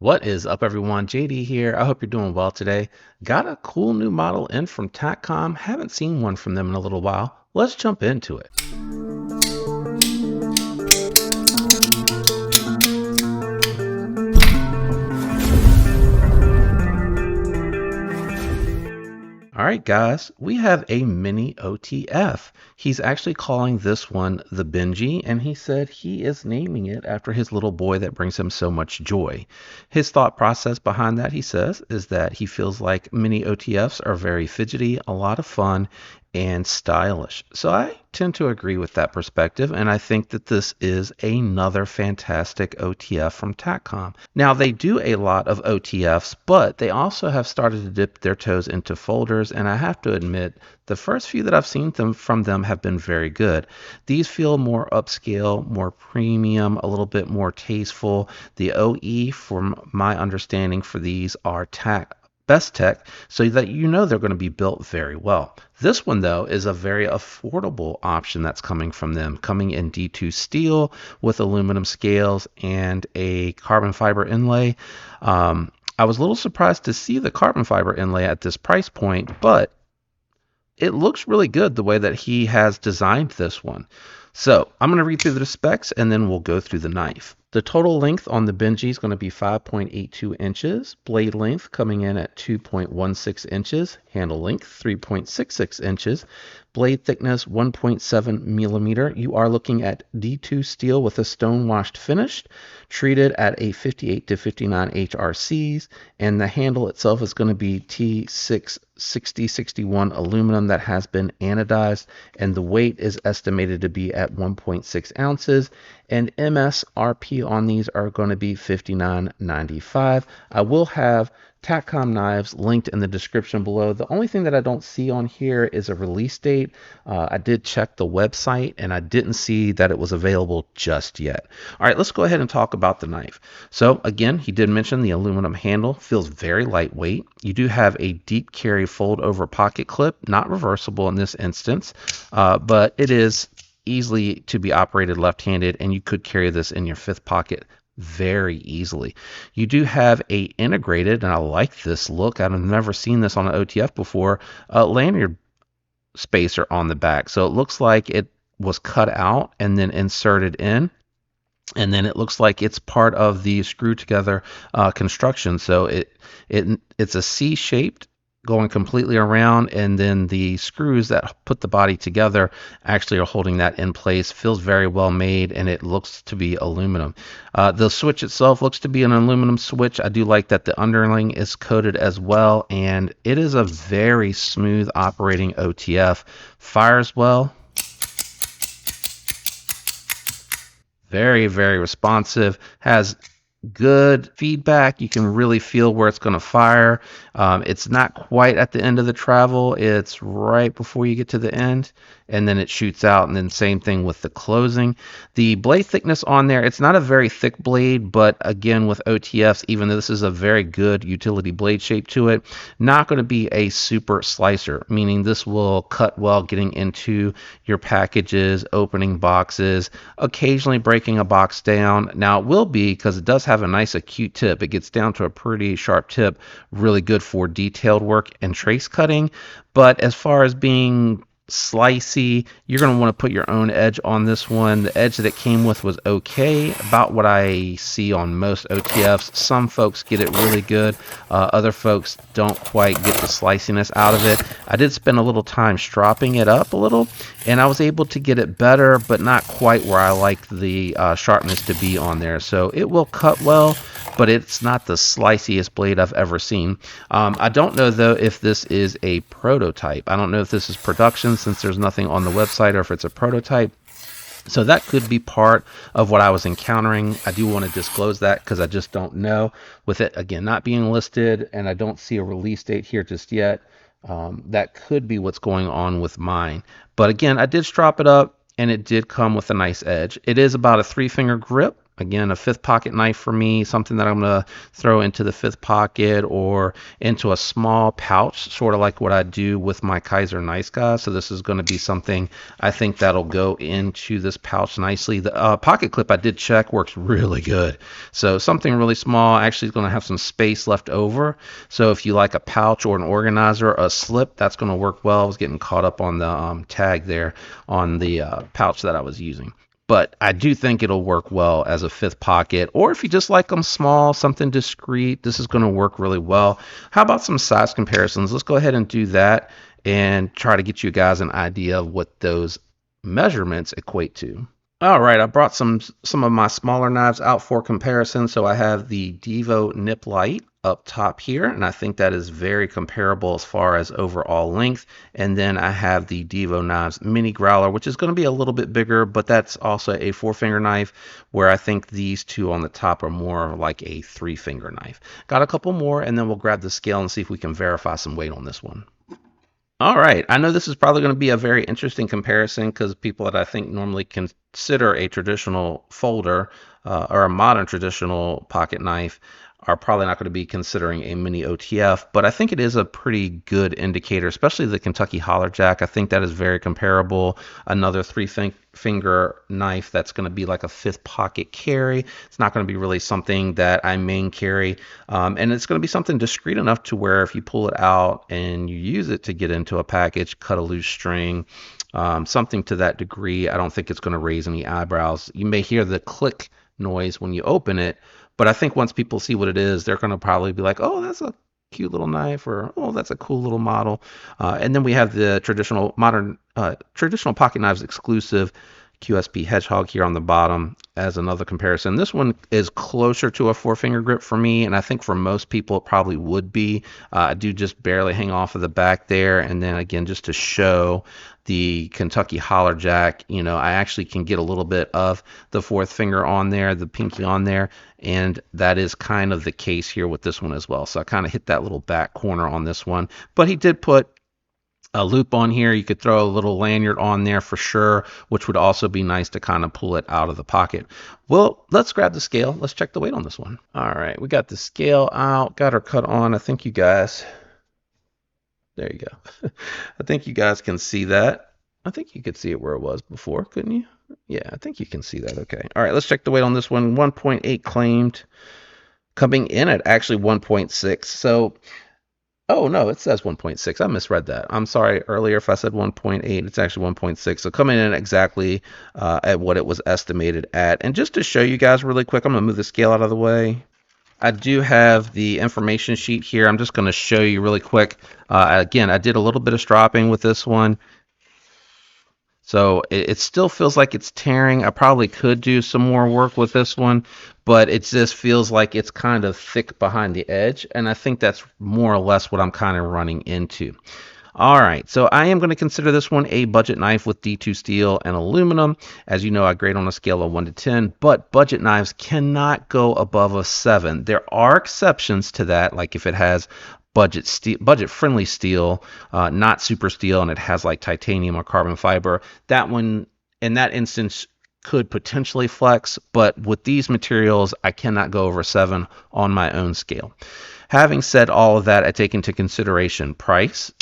What is up, everyone? JD here. I hope you're doing well today. Got a cool new model in from Tackcom. Haven't seen one from them in a little while. Let's jump into it. All right, guys, we have a mini OTF. He's actually calling this one the Benji, and he said he is naming it after his little boy that brings him so much joy. His thought process behind that, he says, is that he feels like mini OTFs are very fidgety, a lot of fun, and stylish. So I tend to agree with that perspective, and I think that this is another fantastic OTF from Tackcom. Now, they do a lot of OTFs, but they also have started to dip their toes into folders, and I have to admit, the first few that I've seen from them have been very good. These feel more upscale, more premium, a little bit more tasteful. The OE, from my understanding for these, are best tech, so that you know they're going to be built very well. This one, though, is a very affordable option that's coming from them, coming in D2 steel with aluminum scales and a carbon fiber inlay. I was a little surprised to see the carbon fiber inlay at this price point, but it looks really good the way that he has designed this one. So I'm going to read through the specs and then we'll go through the knife. The total length on the Benji is going to be 5.82 inches, blade length coming in at 2.16 inches, handle length 3.66 inches, blade thickness 1.7 millimeter. You are looking at D2 steel with a stone washed finish, treated at a 58 to 59 HRCs, and the handle itself is going to be T6 6061 aluminum that has been anodized, and the weight is estimated to be at 1.6 ounces, and MSRP on these are going to be $59.95. I will have Tackcom knives linked in the description below. The only thing that I don't see on here is a release date. I did check the website and I didn't see that it was available just yet. All right, let's go ahead and talk about the knife. So again, he did mention the aluminum handle feels very lightweight. You do have a deep carry fold over pocket clip, not reversible in this instance, but it is easily to be operated left-handed, and you could carry this in your fifth pocket very easily. You do have a integrated, and I like this look, I've never seen this on an OTF before, lanyard spacer on the back. So it looks like it was cut out and then inserted in, and then it looks like it's part of the screw together construction. So it's a C-shaped going completely around, and then the screws that put the body together actually are holding that in place. Feels very well made, and it looks to be aluminum. The switch itself looks to be an aluminum switch. I do like that the underling is coated as well, and it is a very smooth operating OTF. Fires well. Very, very responsive. Has good feedback. You can really feel where it's going to fire. It's not quite at the end of the travel. It's right before you get to the end, and then it shoots out. And then same thing with the closing. The blade thickness on there, it's not a very thick blade, but again, with OTFs, even though this is a very good utility blade shape to it, not going to be a super slicer, meaning this will cut well getting into your packages, opening boxes, occasionally breaking a box down. Now it will be, because it does have a nice acute tip, it gets down to a pretty sharp tip, really good for detailed work and trace cutting. But as far as being slicey, you're going to want to put your own edge on this one. The edge that it came with was okay, about what I see on most OTFs. Some folks get it really good, other folks don't quite get the sliciness out of it. I did spend a little time stropping it up a little, and I was able to get it better, but not quite where I like the sharpness to be on there. So it will cut well, but it's not the sliciest blade I've ever seen. I don't know, though, if this is a prototype. I don't know if this is production, since there's nothing on the website, or if it's a prototype. So that could be part of what I was encountering. I do want to disclose that because I just don't know. With it, again, not being listed, and I don't see a release date here just yet, that could be what's going on with mine. But again, I did strop it up, and it did come with a nice edge. It is about a 3-finger grip. Again, a fifth pocket knife for me, something that I'm going to throw into the fifth pocket or into a small pouch, sort of like what I do with my Kaiser Nice Guys. So this is going to be something I think that'll go into this pouch nicely. The pocket clip I did check works really good. So something really small actually is going to have some space left over. So if you like a pouch or an organizer, a slip, that's going to work well. I was getting caught up on the tag there on the pouch that I was using. But I do think it'll work well as a fifth pocket, or if you just like them small, something discreet, this is going to work really well. How about some size comparisons? Let's go ahead and do that and try to get you guys an idea of what those measurements equate to. All right, I brought some of my smaller knives out for comparison. So I have the Devo Nip Light up top here, and I think that is very comparable as far as overall length. And then I have the Devo Knives Mini Growler, which is going to be a little bit bigger, but that's also a 4-finger knife, where I think these two on the top are more like a 3-finger knife. Got a couple more, and then we'll grab the scale and see if we can verify some weight on this one. All right, I know this is probably going to be a very interesting comparison because people that I think normally consider a traditional folder or a modern traditional pocket knife are probably not going to be considering a mini OTF, but I think it is a pretty good indicator, especially the Kentucky Holler Jack. I think that is very comparable. Another 3-finger knife that's going to be like a fifth pocket carry. It's not going to be really something that I main carry, and it's going to be something discreet enough to where if you pull it out and you use it to get into a package, cut a loose string, something to that degree, I don't think it's going to raise any eyebrows. You may hear the click noise when you open it, but I think once people see what it is, they're going to probably be like, oh, that's a cute little knife, or oh, that's a cool little model. And then we have the traditional pocket knives exclusive QSP Hedgehog here on the bottom as another comparison. This one is closer to a 4-finger grip for me, and I think for most people it probably would be. I do just barely hang off of the back there, and then again, just to show the Kentucky Holler Jack, you know, I actually can get a little bit of the 4th finger on there, the pinky on there, and that is kind of the case here with this one as well. So I kind of hit that little back corner on this one, but he did put a loop on here. You could throw a little lanyard on there for sure, which would also be nice to kind of pull it out of the pocket. Well, let's grab the scale. Let's check the weight on this one. All right, we got the scale out, got her cut on. I think you guys, there you go. I think you guys can see that. I think you could see it where it was before, couldn't you? Yeah, I think you can see that. Okay. All right, let's check the weight on this one. 1.8 claimed, coming in at actually 1.6. So, oh, no, it says 1.6. I misread that. I'm sorry earlier if I said 1.8. It's actually 1.6. So coming in exactly at what it was estimated at. And just to show you guys really quick, I'm going to move the scale out of the way. I do have the information sheet here. I'm just going to show you really quick. Again, I did a little bit of stropping with this one. So it still feels like it's tearing. I probably could do some more work with this one, but it just feels like it's kind of thick behind the edge. And I think that's more or less what I'm kind of running into. All right, so I am going to consider this one a budget knife with D2 steel and aluminum. As you know, I grade on a scale of 1 to 10, but budget knives cannot go above a 7. There are exceptions to that, like if it has budget-friendly steel, not super steel, and it has like titanium or carbon fiber. That one, in that instance, could potentially flex, but with these materials, I cannot go over 7 on my own scale. Having said all of that, I take into consideration price,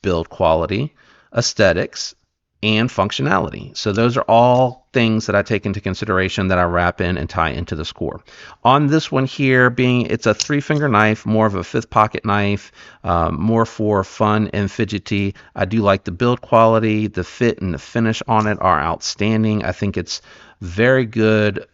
build quality, aesthetics, and functionality. So those are all things that I take into consideration that I wrap in and tie into the score. On this one here, being it's a 3-finger knife, more of a 5th pocket knife, more for fun and fidgety. I do like the build quality, the fit and the finish on it are outstanding. I think it's very good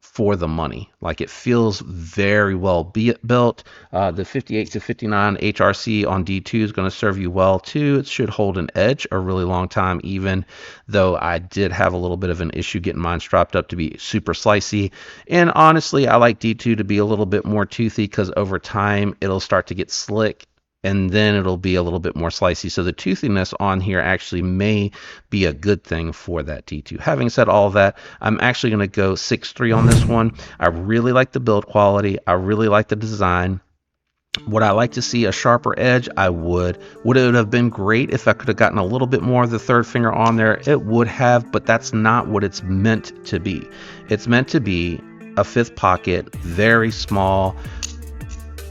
for the money. Like it feels very well built. The 58 to 59 HRC on D2 is going to serve you well too. It should hold an edge a really long time, even though I did have a little bit of an issue getting mine strapped up to be super slicey. And honestly, I like D2 to be a little bit more toothy because over time it'll start to get slick and then it'll be a little bit more slicey. So the toothiness on here actually may be a good thing for that D2. Having said all that, I'm actually going to go 6.3 on this one. I really like the build quality. I really like the design. Would I like to see a sharper edge? I would. Would it have been great if I could have gotten a little bit more of the 3rd finger on there? It would have, but that's not what it's meant to be. It's meant to be a fifth pocket, very small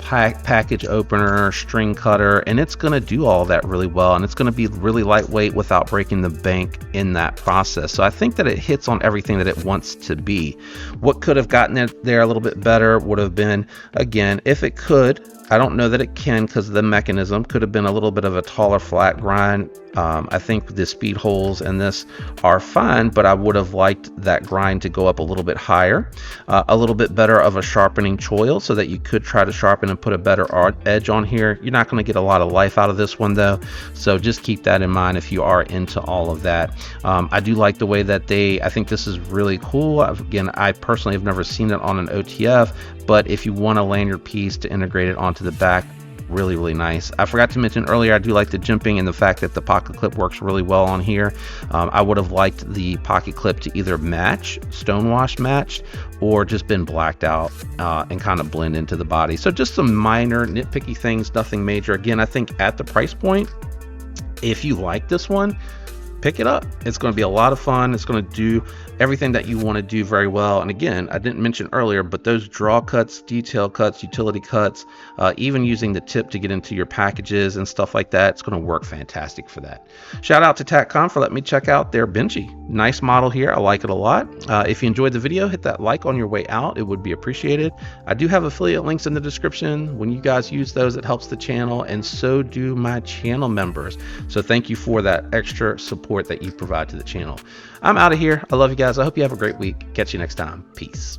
package opener, string cutter, and it's going to do all that really well, and it's going to be really lightweight without breaking the bank in that process. So I think that it hits on everything that it wants to be. What could have gotten it there a little bit better would have been, again, if it could, I don't know that it can because the mechanism could have been a little bit of a taller flat grind. I think the speed holes in this are fine, but I would have liked that grind to go up a little bit higher, a little bit better of a sharpening choil so that you could try to sharpen and put a better edge on here. You're not going to get a lot of life out of this one though, so just keep that in mind if you are into all of that. I do like the way that I think this is really cool. Again, I personally have never seen it on an OTF, but if you want a lanyard piece to integrate it onto the back, really nice. I forgot to mention earlier, I do like the jimping and the fact that the pocket clip works really well on here. I would have liked the pocket clip to either match, stonewash matched, or just been blacked out and kind of blend into the body. So just some minor nitpicky things, nothing major. Again, I think at the price point, if you like this one, pick it up. It's going to be a lot of fun. It's going to do everything that you want to do very well. And again, I didn't mention earlier, but those draw cuts, detail cuts, utility cuts, even using the tip to get into your packages and stuff like that, it's going to work fantastic for that. Shout out to TACCOM for letting me check out their Benji. Nice model here. I like it a lot. If you enjoyed the video, hit that like on your way out. It would be appreciated. I do have affiliate links in the description. When you guys use those, it helps the channel, and so do my channel members. So thank you for that extra support that you provide to the channel. I'm out of here. I love you guys. I hope you have a great week. Catch you next time. Peace.